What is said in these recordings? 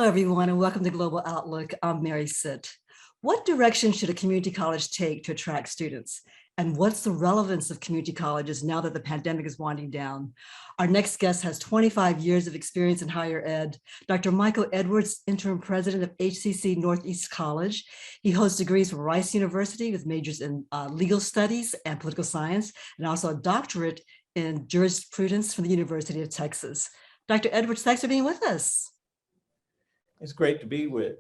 everyone, and welcome to Global Outlook. I'm Mary Sitt. What direction should a community college take to attract students? And what's the relevance of community colleges now that the pandemic is winding down? Our next guest has 25 years of experience in higher ed. Dr. Michael Edwards, Interim President of HCC Northeast College. He holds degrees from Rice University with majors in legal studies and political science, and also a doctorate in jurisprudence from the University of Texas. Dr. Edwards, thanks for being with us. It's great to be with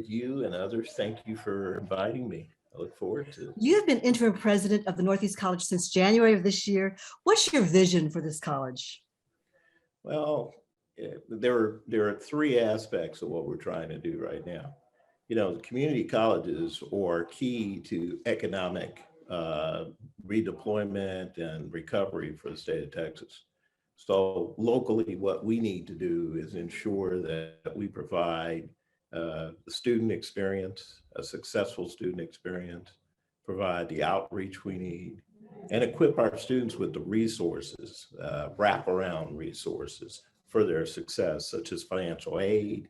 you and others. Thank you for inviting me. I look forward to it. You have been interim president of the Northeast College since January of this year. What's your vision for this college? Well, there are three aspects of what we're trying to do right now. You know, community colleges are key to economic redeployment and recovery for the state of Texas. So locally, what we need to do is ensure that we provide the student experience, a successful student experience, provide the outreach we need, and equip our students with the resources, wraparound resources for their success, such as financial aid.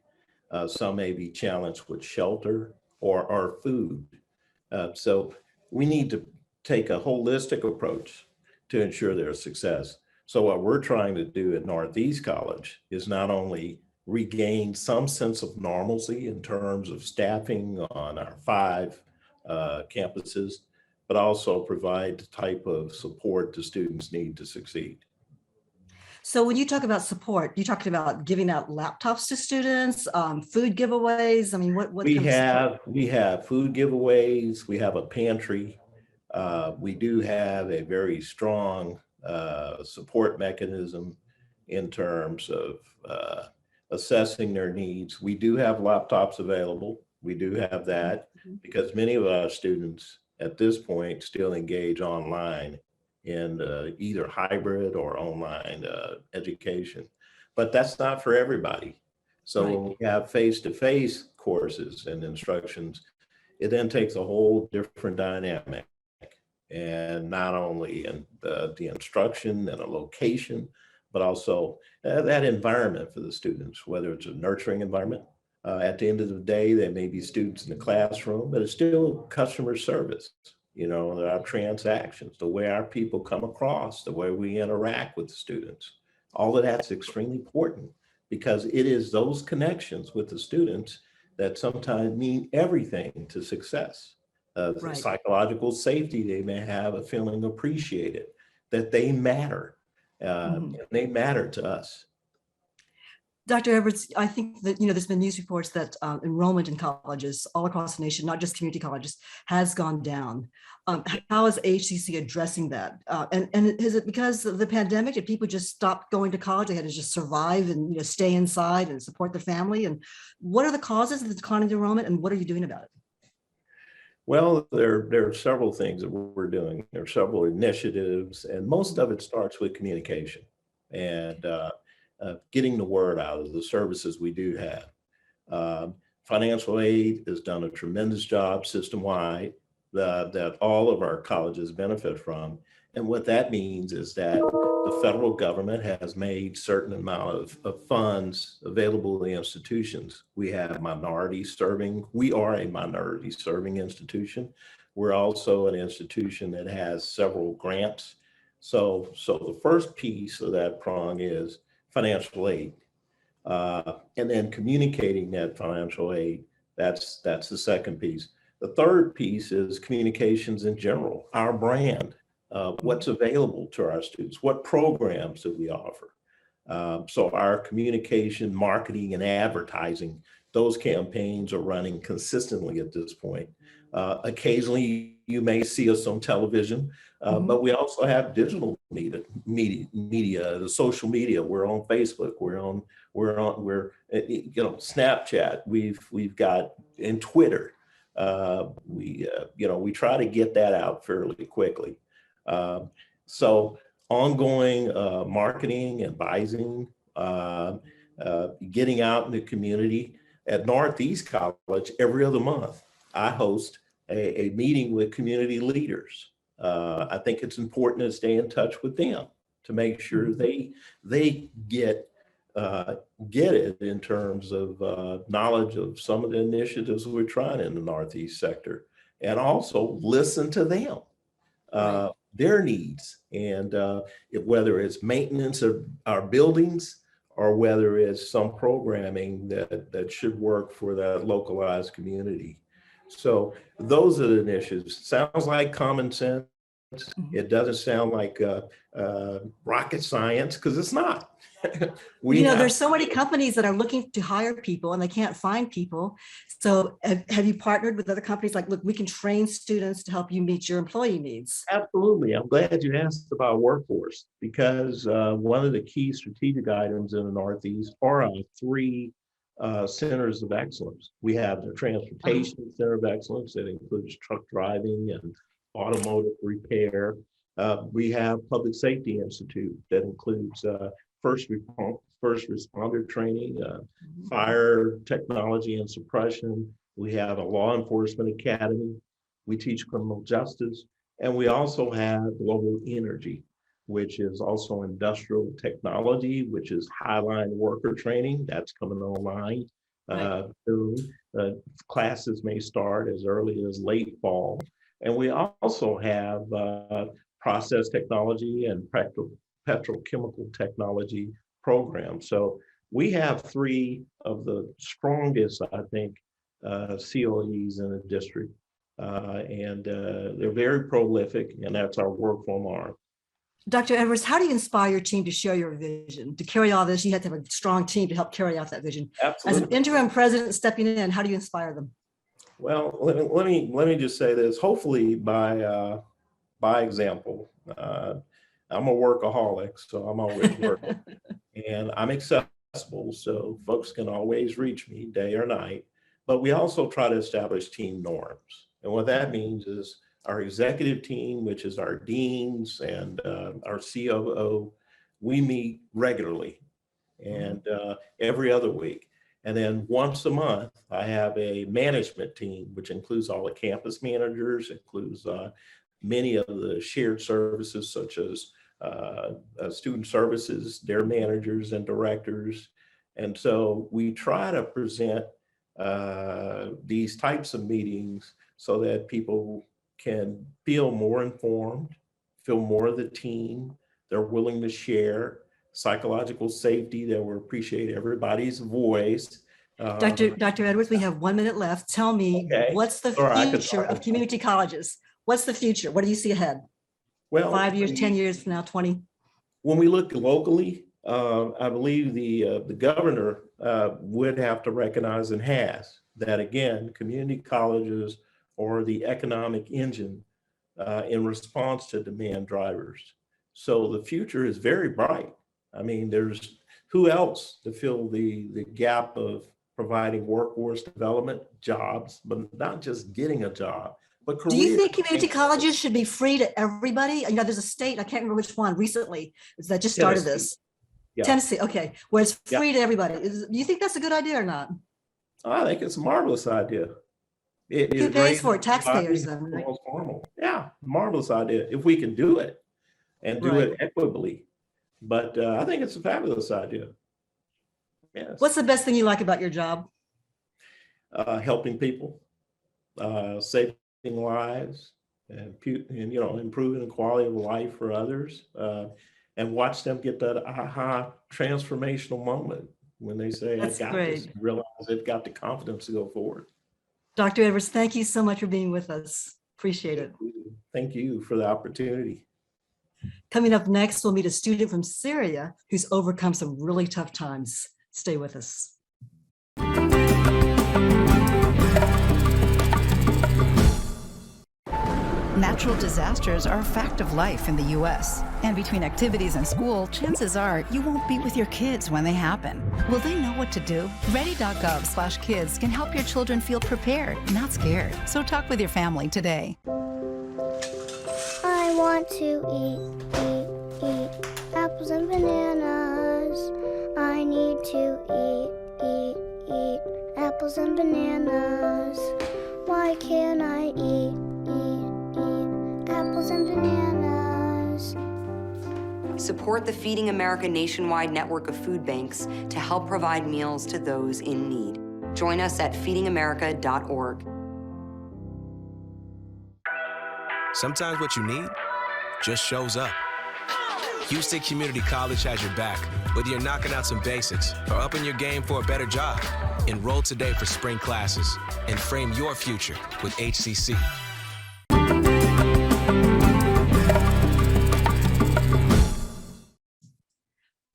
Some may be challenged with shelter or food. So we need to take a holistic approach to ensure their success. So what we're trying to do at Northeast College is not only regain some sense of normalcy in terms of staffing on our 5 campuses, but also provide the type of support the students need to succeed. So when you talk about support, you talked about giving out laptops to students, food giveaways. I mean, what we have food giveaways. We have a pantry. We do have a very strong support mechanism in terms of assessing their needs. We do have laptops available. We do have that because many of our students at this point still engage online in either hybrid or online education, but that's not for everybody. So when we have face-to-face courses and instructions, it then takes a whole different dynamic. And not only in the instruction and a location, but also that environment for the students, whether it's a nurturing environment. At the end of the day, there may be students in the classroom, but it's still customer service. You know, our transactions, the way our people come across, the way we interact with the students, all of that's extremely important because it is those connections with the students that sometimes mean everything to success. Psychological safety, they may have a feeling appreciated, that they matter, and they matter to us. Dr. Edwards, I think that, you know, there's been news reports that enrollment in colleges all across the nation, not just community colleges, has gone down. How is HCC addressing that? And is it because of the pandemic? Did people just stop going to college? They had to just survive and, you know, stay inside and support their family? And what are the causes of the decline in enrollment, and what are you doing about it? Well, there are several things that we're doing. There are several initiatives, and most of it starts with communication and getting the word out of the services we do have. Financial aid has done a tremendous job system-wide that all of our colleges benefit from. And what that means is that the federal government has made certain amount of funds available to the institutions. We are a minority serving institution. We're also an institution that has several grants. So the first piece of that prong is financial aid. And then communicating that financial aid, that's the second piece. The third piece is communications in general, our brand. What's available to our students, what programs do we offer? So our communication, marketing, and advertising, those campaigns are running consistently at this point. Occasionally, you may see us on television, but we also have digital media, the social media. We're on Facebook. We're Snapchat. We've got in Twitter. We try to get that out fairly quickly. So ongoing marketing, advising, getting out in the community. At Northeast College, every other month, I host a meeting with community leaders. I think it's important to stay in touch with them to make sure they get uh, get it in terms of knowledge of some of the initiatives we're trying in the Northeast sector, and also listen to them, Right. their needs, and whether it's maintenance of our buildings or whether it's some programming that should work for that localized community. So those are the initiatives. Sounds like common sense. Mhm. It doesn't sound like rocket science, because it's not. Well, We have there's so many companies that are looking to hire people and they can't find people. So have you partnered with other companies like, look, we can train students to help you meet your employee needs? absolutely. I'm glad you asked about workforce, because one of the key strategic items in the Northeast are our three centers of excellence. We have the Uh-huh. Transportation Center of Excellence that includes truck driving and automotive repair. We have Public Safety Institute that includes first responder training, Mhm. fire technology and suppression. We have a law enforcement academy. We teach criminal justice. And we also have global energy, which is also industrial technology, which is highline worker training. That's coming online Right. soon. Classes may start as early as late fall. And we also have process technology and petrochemical technology programs. So we have three of the strongest, I think, COEs in the district. They're very prolific, and that's our workforce arm. Dr. Edwards, how do you inspire your team to share your vision? To carry all this, you have to have a strong team to help carry out that vision. As an Absolutely. interim president stepping in, how do you inspire them? Well, let me just say this. Hopefully, by example, I'm a workaholic, so I'm always working, and I'm accessible, so folks can always reach me day or night. But we also try to establish team norms, and what that means is our executive team, which is our deans and our COO, we meet regularly and every other week. And then once a month, I have a management team, which includes all the campus managers, includes many of the shared services, such as student services, their managers and directors. And so we try to present these types of meetings so that people can feel more informed, feel more of the team, they're willing to share, psychological safety, that will appreciate everybody's voice. Dr. Edwards, we have 1 minute left. Tell me, Okay, what's the or I could future talk of about, community colleges? What's the future? What do you see ahead? well, 5 years, 10 years from now, 20? when we look locally, I believe the governor would have to recognize, and has, that again, community colleges are the economic engine in response to demand drivers. So the future is very bright. I mean, there's who else to fill the gap of providing workforce development, jobs, but not just getting a job, but Do you career. think community colleges should be free to everybody? There's a state, I can't remember which one recently, that just started Tennessee. this. Yeah, Tennessee, okay, where it's yeah. free to everybody. Do you think that's a good idea or not? I think it's a marvelous idea. Who It pays raises for it? everybody Taxpayers to then, the right? most normal. Yeah, marvelous idea if we can do it and do Right. it equitably. But I think it's a fabulous idea. Yes, What's the best thing you like about your job? helping people, saving lives, and improving the quality of life for others, and watch them get that aha transformational moment when they say, "I That's got this," great. and realize they've got the confidence to go forward. Dr. Edwards, thank you so much for being with us. Appreciate it. Thank you for the opportunity. Coming up next, we'll meet a student from Syria who's overcome some really tough times. Stay with us. Natural disasters are a fact of life in the U.S. And between activities and school, chances are you won't be with your kids when they happen. Will they know what to do? Ready.gov/kids can help your children feel prepared, not scared. So talk with your family today. I want to eat apples and bananas. I need to eat apples and bananas. Why can't I eat apples and bananas? Support the Feeding America nationwide network of food banks to help provide meals to those in need. Join us at feedingamerica.org. Sometimes what you need just shows up. Houston Community College has your back, whether you're knocking out some basics or upping your game for a better job. Enroll today for spring classes and frame your future with HCC.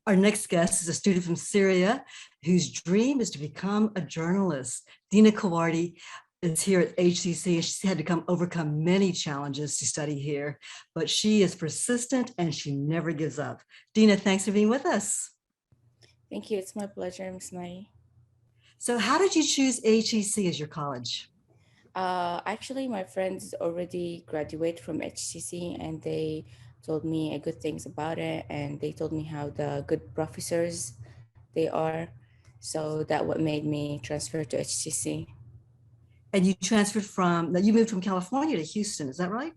Our next guest is a student from Syria whose dream is to become a journalist. Dina Kawerdy is here at HCC, and she's had to overcome many challenges to study here, but she is persistent and she never gives up. Dina, thanks for being with us. Thank you. It's my pleasure, Ms. Nai. So how did you choose HCC as your college? Actually, my friends already graduated from HCC and they told me good things about it, and they told me how the good professors they are. So that what made me transfer to HCC. And you you moved from California to Houston, is that right?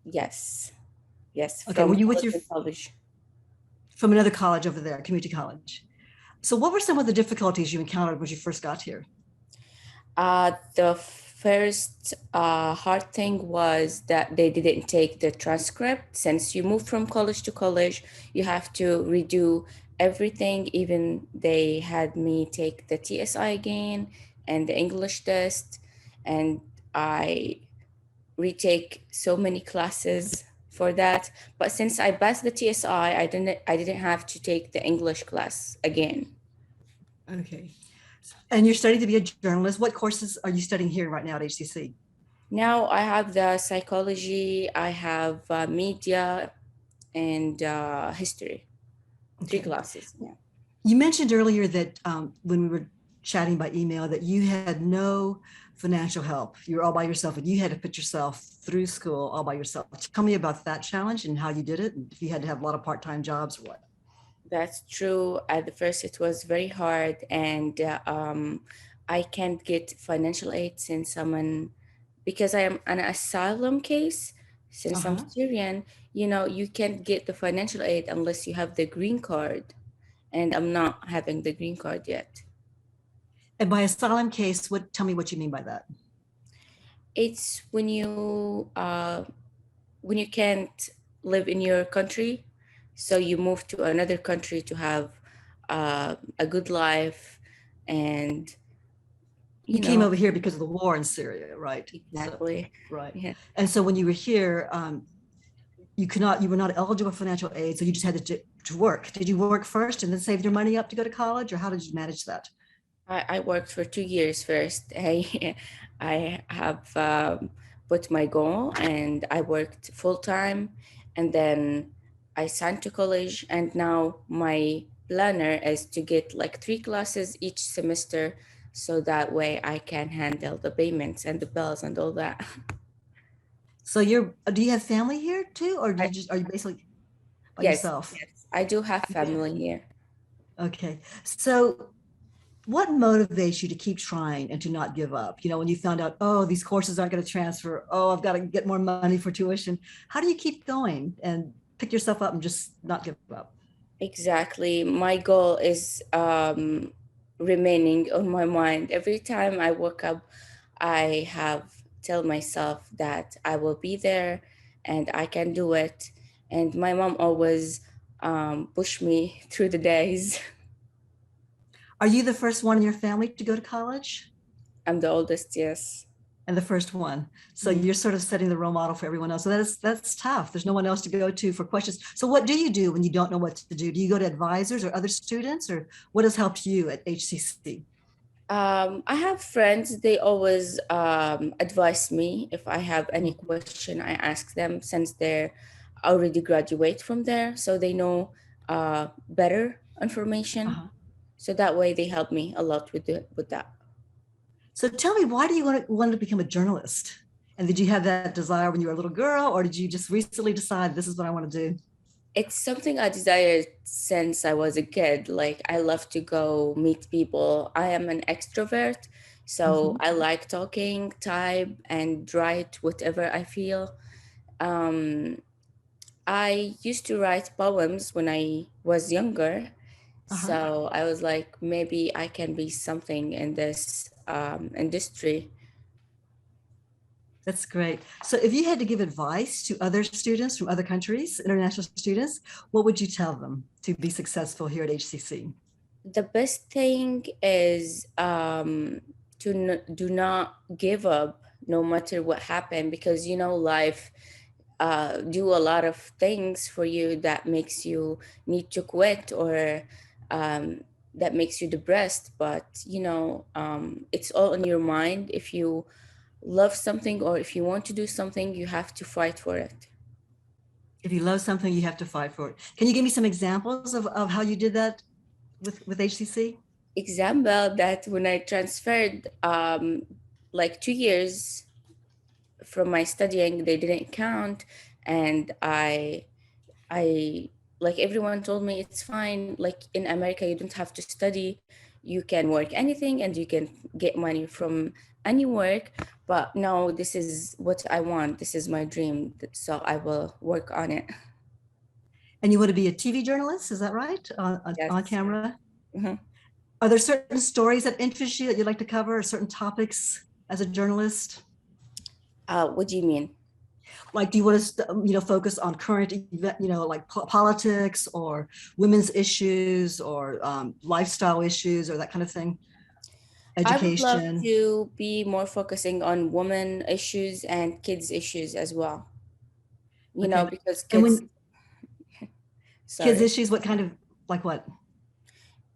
Yes. Yes. Okay, were you with your college? From another college over there, community college. So what were some of the difficulties you encountered when you first got here? The first hard thing was that they didn't take the transcript. Since you move from college to college, you have to redo everything. Even they had me take the TSI again and the English test, and I retake so many classes for that. But since I passed the TSI, I didn't have to take the English class again. Okay. And you're studying to be a journalist. What courses are you studying here right now at HCC? Now I have the psychology, I have media, and history. Okay. 3 classes. Yeah. You mentioned earlier that when we were chatting by email that you had no financial help. You were all by yourself and you had to put yourself through school all by yourself. Tell me about that challenge and how you did it, and if you had to have a lot of part-time jobs or what. That's true. At the first, it was very hard, and I can't get financial aid because I am an asylum case. Since I'm Syrian, you can't get the financial aid unless you have the green card, and I'm not having the green card yet. And by asylum case, tell me what you mean by that. It's when you can't live in your country, so you move to another country to have a good life, and you came over here because of the war in Syria, right? Exactly. So, right. Yeah. And so when you were here, you were not eligible for financial aid, so you just had to work. Did you work first and then save your money up to go to college, or how did you manage that? I worked for 2 years first. I have put my goal, and I worked full time, and then I signed to college, and now my planner is to get like 3 classes each semester, so that way I can handle the payments and the bills and all that. So do you have family here too, or are you basically by yourself? Yes, I do have family here. Okay, so what motivates you to keep trying and to not give up? When you found out, oh, these courses aren't going to transfer, oh, I've got to get more money for tuition. How do you keep going and pick yourself up and just not give up? Exactly. My goal is remaining on my mind. Every time I wake up, I tell myself that I will be there and I can do it. And my mom always pushed me through the days. Are you the first one in your family to go to college? I'm the oldest, yes. And the first one. So you're sort of setting the role model for everyone else. So that's tough. There's no one else to go to for questions. So what do you do when you don't know what to do? Do you go to advisors or other students, or what has helped you at HCC? I have friends. They always advise me if I have any question. I ask them, since they're already graduate from there, so they know better information. So that way they help me a lot with that. So tell me, why do you want to become a journalist? And did you have that desire when you were a little girl, or did you just recently decide this is what I want to do? It's something I desired since I was a kid. Like, I love to go meet people. I am an extrovert, so I like talking, type, and write whatever I feel. I used to write poems when I was younger. Uh-huh. So I was like, maybe I can be something in this industry. That's great. So if you had to give advice to other students from other countries, international students, what would you tell them to be successful here at HCC? The best thing is do not give up no matter what happened, because you know life do a lot of things for you that makes you need to quit, or that makes you depressed. But you know, it's all in your mind. If you love something or if you want to do something, you have to fight for it. If you love something, you have to fight for it. Can you give me some examples of how you did that with HCC? Example, that when I transferred like 2 years from my studying, they didn't count, and I like everyone told me it's fine, like in America you don't have to study, you can work anything and you can get money from any work. But no, this is what I want, this is my dream, so I will work on it. And you want to be a TV journalist, is that right? Yes. On camera? Mhm. Are there certain stories that interest you that you'd like to cover, or certain topics as a journalist? What do you mean? Like, do you want to, focus on current, like politics or women's issues or lifestyle issues or that kind of thing? I would love Education. to be more focusing on women issues and kids issues as well. You know, Okay. because And kids, when sorry. kids issues, what kind of, like what?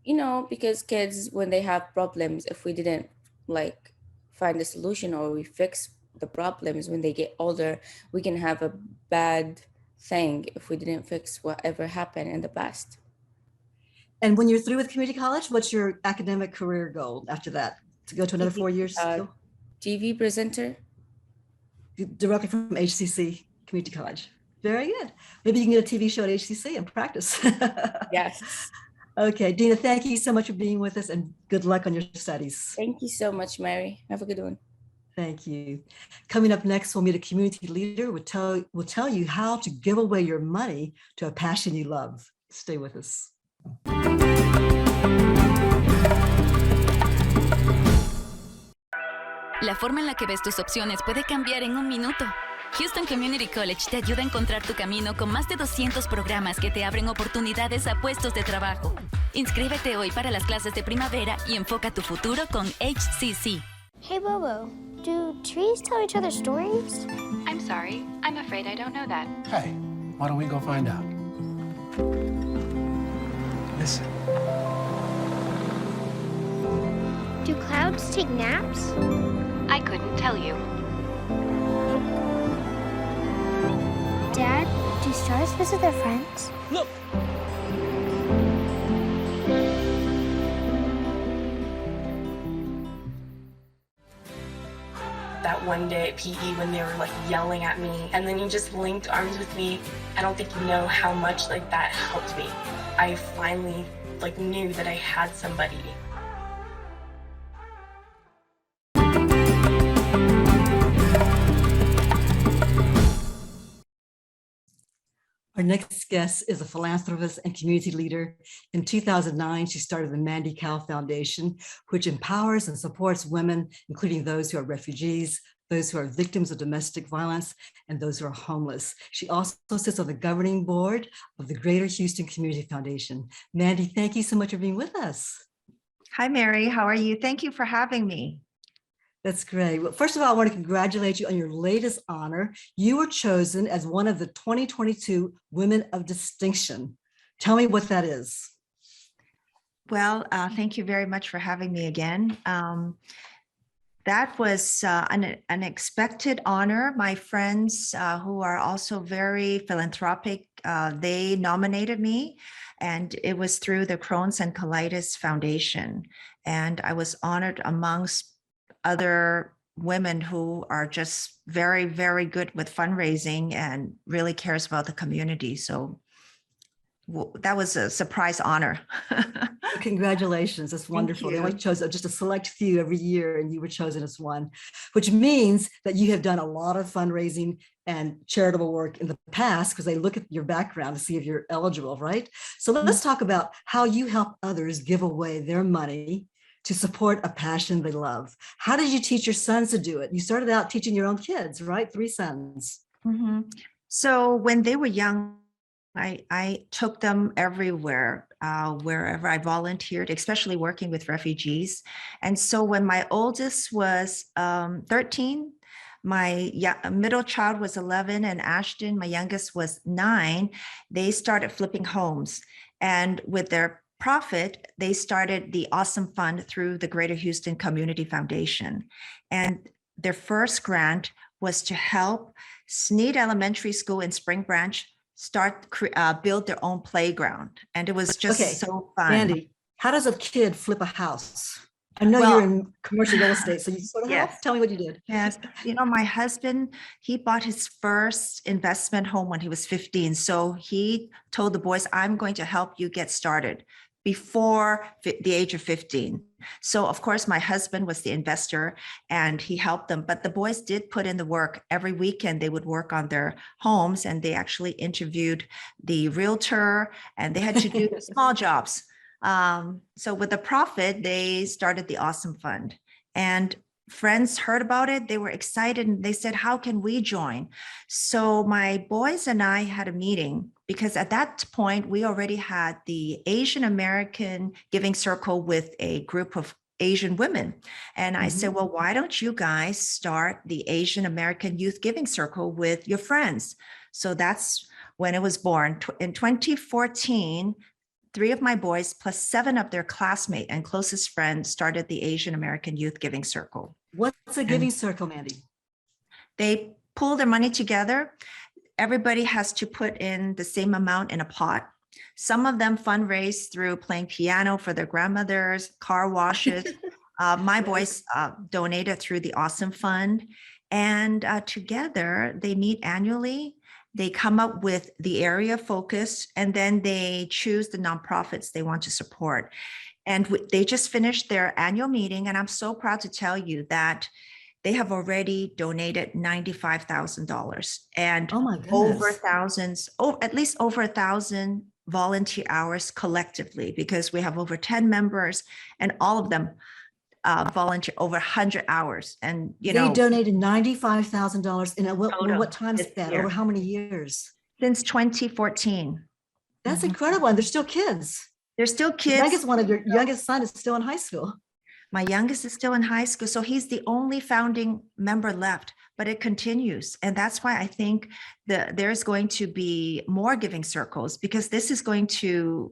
You know, because kids, when they have problems, if we didn't like find a solution or we fix the problems when they get older, we can have a bad thing if we didn't fix whatever happened in the past. And when you're through with community college, what's your academic career goal after that? To go to another TV 4 years? TV presenter. Directly from HCC Community College. Very good. Maybe you can get a TV show at HCC and practice. Yes. Okay, Dina, thank you so much for being with us and good luck on your studies. Thank you so much, Mary. Have a good one. Thank you. Coming up next, we'll meet a community leader who will tell you how to give away your money to a passion you love. Stay with us. La forma en la que ves tus opciones puede cambiar en un minuto. Houston Community College te ayuda a encontrar tu camino con más de 200 programas que te abren oportunidades a puestos de trabajo. Inscríbete hoy para las clases de primavera y enfoca tu futuro con HCC. Hey, Bobo, do trees tell each other stories? I'm sorry. I'm afraid I don't know that. Hey, why don't we go find out? Listen. Do clouds take naps? I couldn't tell you. Dad, do stars visit their friends? Look! That one day at PE when they were like yelling at me and then you just linked arms with me, I don't think you know how much like that helped me. I finally like knew that I had somebody. Our next guest is a philanthropist and community leader. In 2009, she started the Mandy Cal Foundation, which empowers and supports women, including those who are refugees, those who are victims of domestic violence, and those who are homeless. She also sits on the governing board of the Greater Houston Community Foundation. Mandy, thank you so much for being with us. Hi, Mary. How are you? Thank you for having me. That's great. Well, first of all, I want to congratulate you on your latest honor. You were chosen as one of the 2022 Women of Distinction. Tell me what that is. Well, thank you very much for having me again. That was an unexpected honor. My friends who are also very philanthropic, they nominated me, and it was through the Crohn's and Colitis Foundation. And I was honored amongst other women who are just very, very good with fundraising and really cares about the community. So that was a surprise honor. Congratulations. That's wonderful. They you. only chose just a select few every year, and you were chosen as one, which means that you have done a lot of fundraising and charitable work in the past, because they look at your background to see if you're eligible, right? So let's talk about how you help others give away their money to support a passion they love. How did you teach your sons to do it? You started out teaching your own kids, right? 3 sons. Mm-hmm. So when they were young, I took them everywhere, wherever I volunteered, especially working with refugees. And so when my oldest was 13, my middle child was 11, and Ashton, my youngest, was 9, they started flipping homes. And with their profit, they started the Awesome Fund through the Greater Houston Community Foundation. And their first grant was to help Snead Elementary School in Spring Branch build their own playground. And it was just so fun. Mandy, how does a kid flip a house? I know you're in commercial real estate, so you sort of help. Tell me what you did. Yes. My husband, he bought his first investment home when he was 15. So he told the boys, I'm going to help you get started before the age of 15. So of course, my husband was the investor and he helped them, but the boys did put in the work. Every weekend they would work on their homes, and they actually interviewed the realtor, and they had to do small jobs. So with the profit, they started the Awesome Fund, and friends heard about it. They were excited and they said, how can we join? So my boys and I had a meeting, because at that point we already had the Asian American Giving Circle with a group of Asian women. And I said, well, why don't you guys start the Asian American Youth Giving Circle with your friends? So that's when it was born. In 2014, 3 of my boys plus 7 of their classmates and closest friends started the Asian American Youth Giving Circle. What's a giving circle, Mandy? They pool their money together. Everybody has to put in the same amount in a pot. Some of them fundraise through playing piano for their grandmothers, car washes. My boys donated through the Awesome Fund. And together they meet annually. They come up with the area focus, and then they choose the nonprofits they want to support. And they just finished their annual meeting, and I'm so proud to tell you that they have already donated $95,000 and over thousands, at least over 1,000 volunteer hours collectively, because we have over 10 members, and all of them volunteer over 100 hours. And they donated $95,000 in what time is that? Over how many years? Since 2014. That's incredible. And they're still kids. They're still kids. Your youngest son is still in high school. My youngest is still in high school. So he's the only founding member left, but it continues. And that's why I think there's going to be more giving circles, because this is going to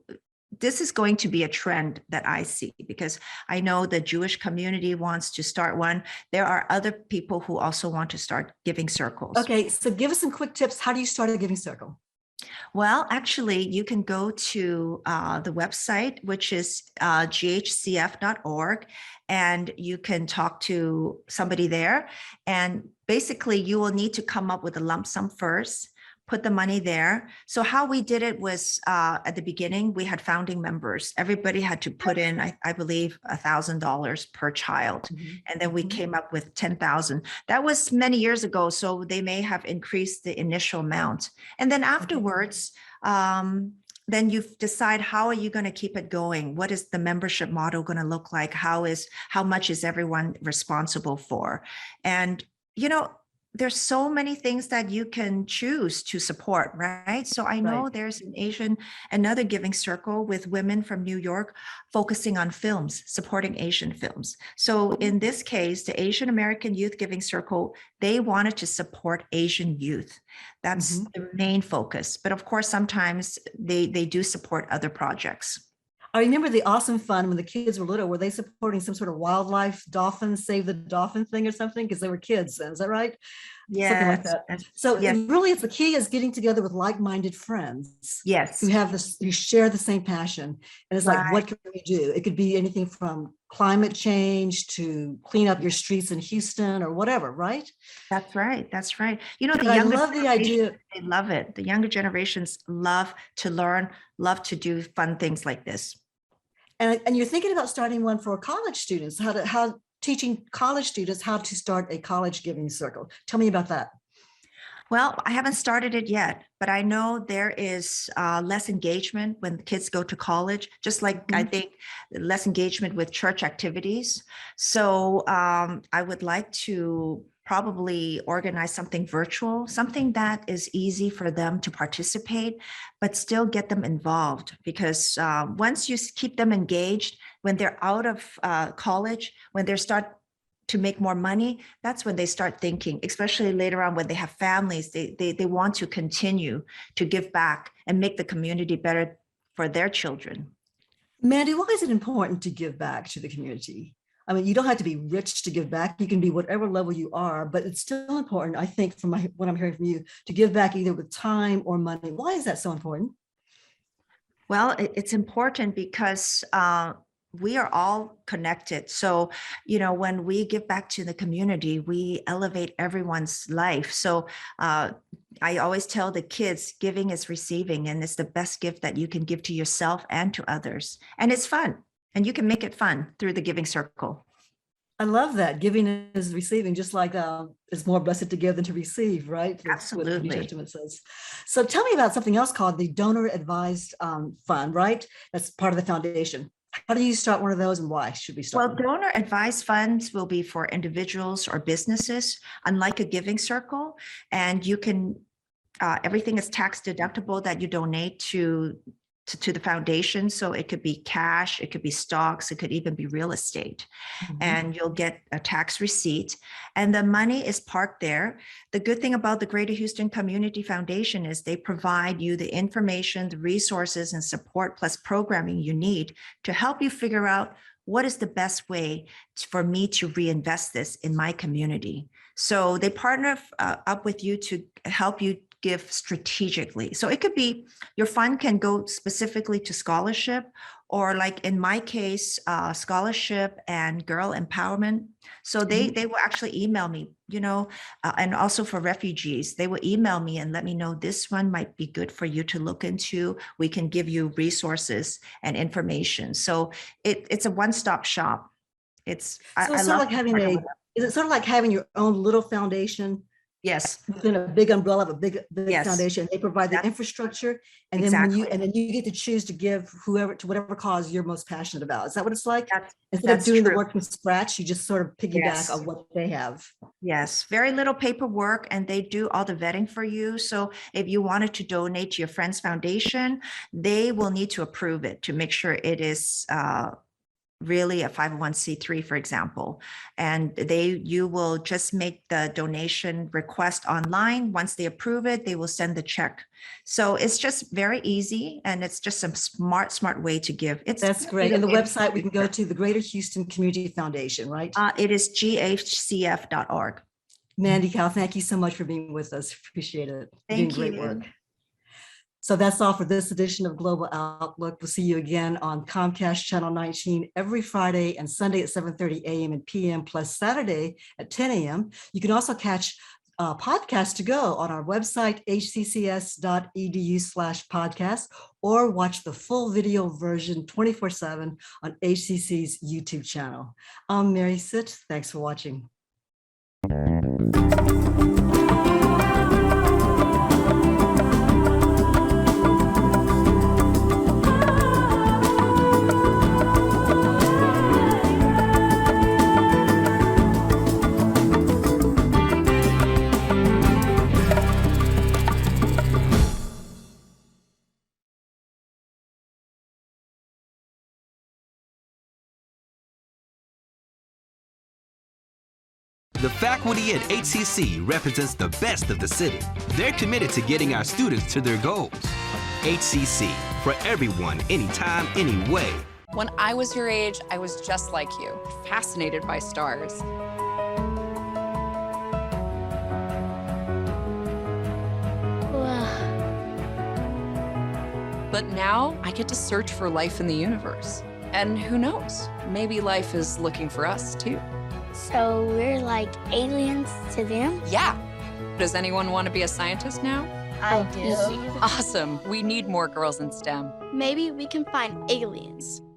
be a trend that I see, because I know the Jewish community wants to start one. There are other people who also want to start giving circles. Okay, so give us some quick tips. How do you start a giving circle? Well, actually, you can go to the website, which is ghcf.org, and you can talk to somebody there. And basically, you will need to come up with a lump sum first, put the money there. So how we did it was at the beginning, we had founding members. Everybody had to put in, I believe, $1,000 per child. And then we came up with 10,000. That was many years ago. So they may have increased the initial amount. And then afterwards, then you decide, how are you going to keep it going? What is the membership model going to look like? How much is everyone responsible for? And, there's so many things that you can choose to support, right? So I know there's another giving circle with women from New York focusing on films, supporting Asian films. So in this case, the Asian American Youth Giving Circle, they wanted to support Asian youth. That's the main focus. But of course, sometimes they do support other projects. I remember the Awesome Fund when the kids were little. Were they supporting some sort of wildlife, dolphin, save the dolphin thing or something? Because they were kids then, is that right? something like Yes. that. So Yes. really, it's the key is getting together with like-minded friends Yes. who have this, who share the same passion. And it's like, what can we do? It could be anything from climate change to clean up your streets in Houston or whatever, right? That's right. That's right. You know, the I younger love the generation, idea. they love it. The younger generations love to learn, love to do fun things like this. And you're thinking about starting one for college students, how teaching college students how to start a college giving circle. Tell me about that. Well, I haven't started it yet, but I know there is less engagement when kids go to college, just like I think less engagement with church activities. So I would like to probably organize something virtual, something that is easy for them to participate, but still get them involved. Because once you keep them engaged, when they're out of college, when they start to make more money, that's when they start thinking, especially later on when they have families, they want to continue to give back and make the community better for their children. Mandy, why is it important to give back to the community? I mean, you don't have to be rich to give back. You can be whatever level you are, but it's still important, I think, from what I'm hearing from you, to give back either with time or money. Why is that so important? Well, it's important because we are all connected. So, you know, when we give back to the community, we elevate everyone's life. So I always tell the kids, giving is receiving, and it's the best gift that you can give to yourself and to others. And it's fun. And you can make it fun through the giving circle. I love that. Giving is receiving, just like it's more blessed to give than to receive, right? That's what the New Testament says. So tell me about something else called the Donor Advised Fund, right? That's part of the foundation. How do you start one of those, and why should we start? Well, donor advised funds will be for individuals or businesses, unlike a giving circle. And you can, everything is tax deductible that you donate to the foundation. So it could be cash, it could be stocks, it could even be real estate. And you'll get a tax receipt, and the money is parked there. The good thing about the Greater Houston Community Foundation is they provide you the information, the resources and support plus programming you need to help you figure out what is the best way for me to reinvest this in my community. So they partner up with you to help you give strategically. So it could be your fund can go specifically to scholarship, or like in my case, scholarship and girl empowerment. So they will actually email me, you know, and also for refugees, they will email me and let me know this one might be good for you to look into. We can give you resources and information. So it's a one-stop shop. It's so it's sort of like having is it sort of like having your own little foundation? Yes. Within a big umbrella of a big Yes. foundation. They provide the infrastructure, and then when you get to choose to give whoever to whatever cause you're most passionate about. Is that what it's like? Instead of doing the work from scratch, you just sort of piggyback on what they have. Yes, very little paperwork, and they do all the vetting for you. So if you wanted to donate to your friend's foundation, they will need to approve it to make sure it is really a 501c3, for example, and you will just make the donation request online. Once they approve it, they will send the check. So it's just very easy, and it's just some smart way to give. That's great. And the website we can go to, the Greater Houston Community Foundation, right? It is ghcf.org. Mandy Cal, thank you so much for being with us. Appreciate it. Thank you. Great work. So that's all for this edition of Global Outlook. We'll see you again on Comcast Channel 19 every Friday and Sunday at 7:30 a.m. and p.m. plus Saturday at 10 a.m. You can also catch podcasts to go on our website, hccs.edu/podcast, or watch the full video version 24/7 on HCC's YouTube channel. I'm Mary Sitt. Thanks for watching. The faculty at HCC represents the best of the city. They're committed to getting our students to their goals. HCC, for everyone, anytime, any way. When I was your age, I was just like you, fascinated by stars. But now I get to search for life in the universe. And who knows, maybe life is looking for us too. So we're like aliens to them? Yeah. Does anyone want to be a scientist now? I do. Awesome. We need more girls in STEM. Maybe we can find aliens.